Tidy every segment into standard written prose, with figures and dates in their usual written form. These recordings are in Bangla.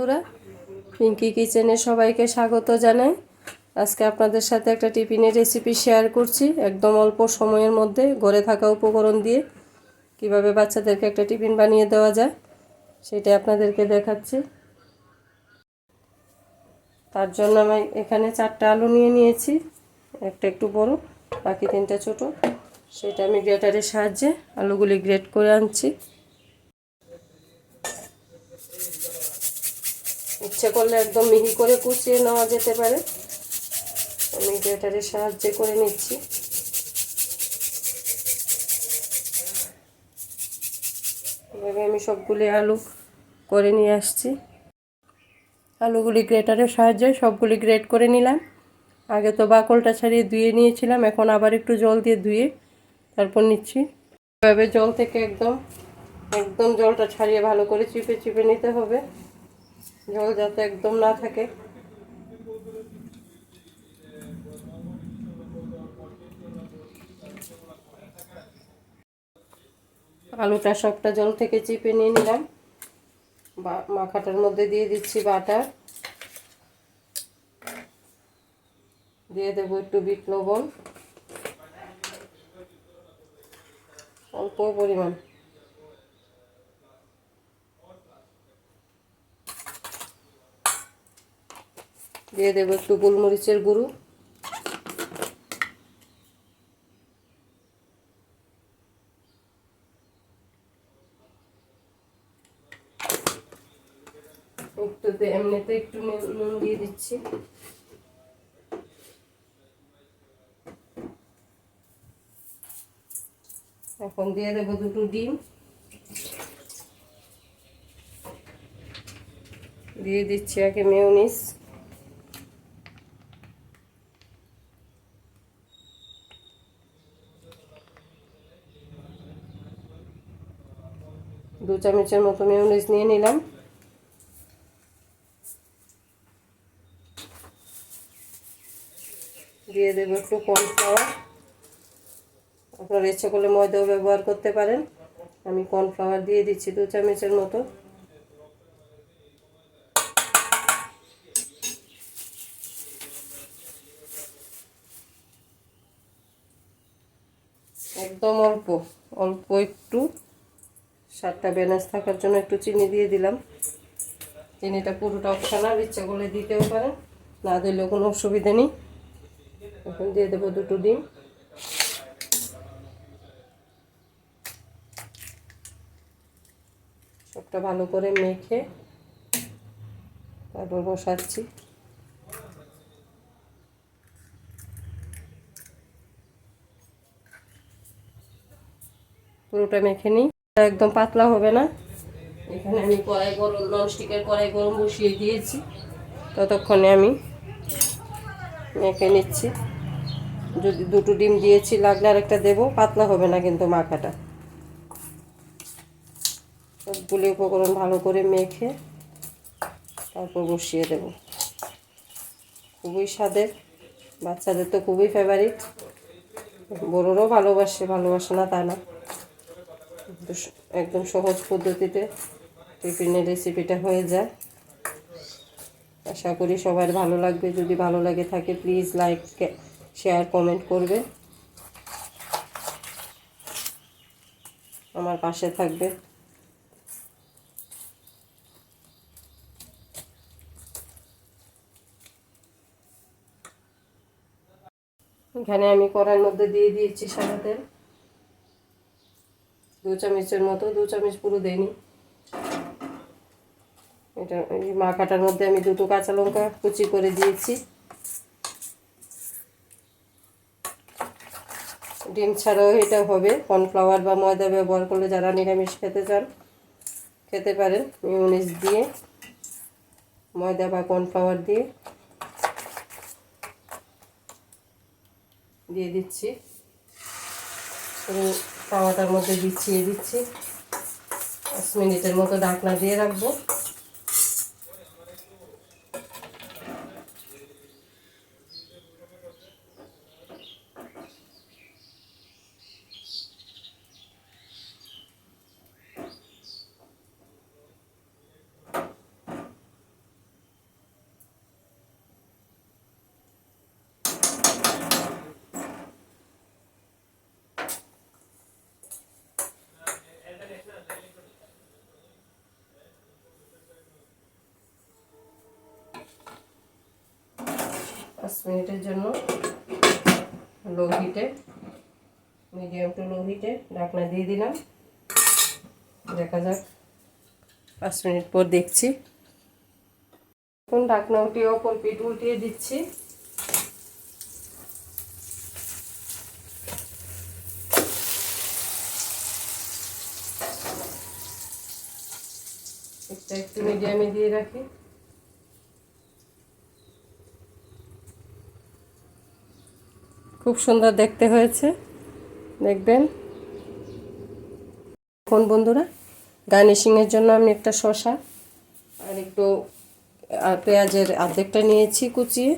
বন্ধুরা, পিঙ্কি কিচেনে সবাইকে স্বাগত জানাই। আজকে আপনাদের সাথে একটা টিফিনের রেসিপি শেয়ার করছি। একদম অল্প সময়ের মধ্যে ঘরে থাকা উপকরণ দিয়ে কিভাবে বাচ্চাদেরকে একটা টিফিন বানিয়ে দেওয়া যায় সেটা আপনাদেরকে দেখাচ্ছি। তার জন্য আমি এখানে 4টা আলু নিয়ে নিয়েছি, একটা একটু বড়, বাকি 3টা ছোট। সেটা আমি গ্রেটারের সাহায্যে আলুগুলি গ্রেট করে আনছি। ইচ্ছে করলে একদম মিহি করে কুচিয়ে নেওয়া যেতে পারে, আমি গ্রেটারের সাহায্যে করে নিচ্ছি। এভাবে আমি সবগুলি আলু করে নিয়ে আসছি। আলুগুলি গ্রেটারের সাহায্যে সবগুলি গ্রেট করে নিলাম। আগে তো বাকলটা ছাড়িয়ে ধুয়ে নিয়েছিলাম, এখন আবার একটু জল দিয়ে ধুয়ে তারপর নিচ্ছি। এভাবে জল থেকে একদম জলটা ছাড়িয়ে ভালো করে চিপে চিপে নিতে হবে, জল যাতে একদম না থাকে। আলুটা সবটা জল থেকে চিপে নিয়ে নিলাম। মাখাটার মধ্যে দিয়ে দিচ্ছি বাটার, দিয়ে দেবো একটু বিট লবণ, অল্প পরিমাণ, দিয়ে দেবো একটু গোলমরিচের গুঁড়ো, এমনিতে একটু নুন দিয়ে দিচ্ছি। এখন দিয়ে দেবো 2টো ডিম, দিয়ে দিচ্ছি আগে মেয়োনিজ, দু চামচের মতো মেয়োনিজ নিয়ে নিলাম। দিয়ে দেবো একটু কর্নফ্লাওয়ার, আপনারা ইচ্ছে করলে ময়দাও ব্যবহার করতে পারেন। আমি কর্নফ্লাওয়ার দিয়ে দিচ্ছি 2 চামচের মতো। একদম অল্প অল্প একটু স্বাদটা ব্যালেন্স থাকার জন্য একটু চিনি দিয়ে দিলাম। চিনিটা পুরোটা অপশনাল, ইচ্ছা করলে দিতেও পারেন, না দিলেও কোনো অসুবিধা নেই। এখন দিয়ে দেবো 2টো ডিম, সবটা ভালো করে মেখে তারপর বসাচ্ছি। পুরোটা মেখে নিই, একদম পাতলা হবে না। এখানে আমি ননস্টিকের কড়াই গরম বসিয়ে দিয়েছি, ততক্ষণে আমি মেখে নিচ্ছি। যদি 2টো ডিম দিয়েছি, লাগলে আরেকটা দেবো, পাতলা হবে না কিন্তু মাখাটা। সবগুলি উপকরণ ভালো করে মেখে তারপর বসিয়ে দেব। খুবই স্বাদের, বাচ্চাদের তো খুবই ফেভারিট, বড়রাও ভালোবাসে না তা না। একদম সহজ পদ্ধতিতে টিফিনের রেসিপিটা হয়ে যায়। আশা করি সবার ভালো লাগবে। যদি ভালো লাগে থাকে প্লিজ লাইক, শেয়ার, কমেন্ট করবে, আমার পাশে থাকবে। এখানে আমি কড়াইয়ের মধ্যে দিয়ে দিয়েছি সাদা তেল, 2 চামচের মতো, 2 চামচ পুরো দেইনি। এটা এই মাখাটার মধ্যে আমি 2টো কাঁচা লঙ্কা কুচি করে দিয়েছি। ডিম ছাড়াও এটা হবে, কর্নফ্লাওয়ার বা ময়দা ব্যবহার করলে যারা নিরামিষ খেতে চান খেতে পারেন। মেয়োনিজ দিয়ে, ময়দা বা কর্নফ্লাওয়ার দিয়ে দিচ্ছি, তাওয়াটার মধ্যে বিছিয়ে দিচ্ছি। 5 মিনিটের মতো ঢাকনা দিয়ে রাখবো। 5 মিনিটের জন্য লো হিটে, মিডিয়াম টু লো হিটে ঢাকনা দিয়ে দিলাম। দেখা যাক 5 মিনিট পর দেখছি। এখন ঢাকনা উঠিয়ে অপর পিঠ উল্টিয়ে দিচ্ছি। এটা একটু মিডিয়ামে দিয়ে রাখি। খুব সুন্দর দেখতে হয়েছে, দেখবেন। এখন বন্ধুরা গার্নিশিংয়ের জন্য আমি একটা শসা আর একটু পেঁয়াজের অর্ধেকটা নিয়েছি কুচিয়ে,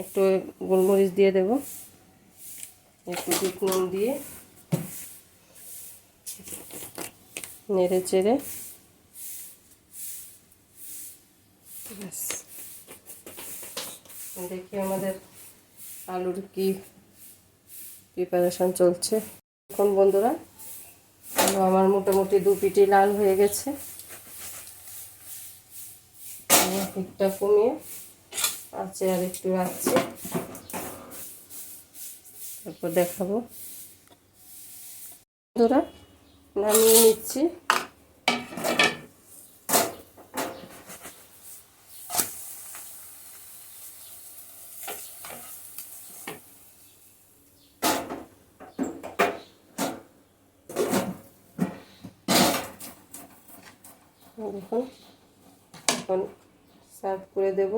একটু গোলমরিচ দিয়ে দেব, একটু বিট নুন দিয়ে নেড়ে চেড়ে দেখি আমাদের আলুর কি প্রিপারেশন চলছে। এখন বন্ধুরা আলু আমার মোটামুটি 2 পিঠি লাল হয়ে গেছে। দিকটা কমিয়ে আছে আর একটু রাখছি, তারপর দেখাবো। বন্ধুরা নামিয়ে নিচ্ছি। দেখুন এখন সার্ভ করে দেব।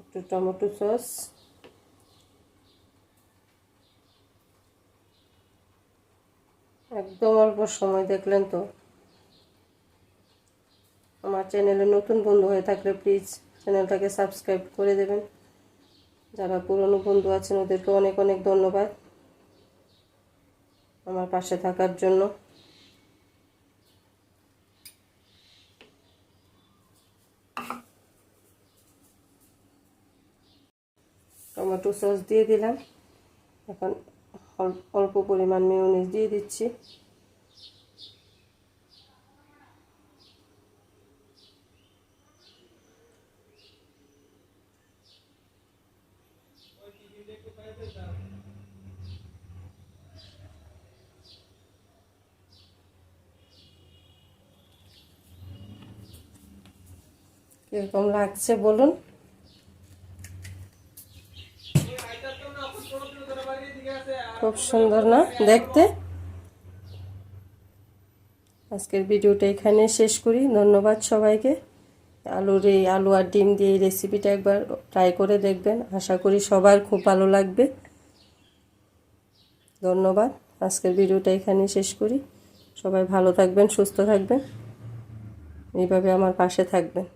একটু টমেটো সস, একদম অল্প সময়, দেখলেন তো। আমার চ্যানেলে নতুন বন্ধু হয়ে থাকলে প্লিজ চ্যানেলটাকে সাবস্ক্রাইব করে দেবেন। যারা পুরনো বন্ধু আছেন ওদেরকে অনেক অনেক ধন্যবাদ আমার পাশে থাকার জন্য। টমেটো সস দিয়ে দিলাম। এখন অল্প পরিমাণ মেয়োনিজ দিয়ে দিচ্ছি। কিরকম লাগছে বলুন। খুব সুন্দর না দেখতে? আজকের ভিডিওটা এখানে শেষ করি। ধন্যবাদ সবাইকে। আলু আর ডিম দিয়ে এই রেসিপিটা একবার ট্রাই করে দেখবেন, আশা করি সবার খুব ভালো লাগবে। ধন্যবাদ। আজকের ভিডিওটা এখানে শেষ করি। সবাই ভালো থাকবেন, সুস্থ থাকবেন, এইভাবে আমার পাশে থাকবেন।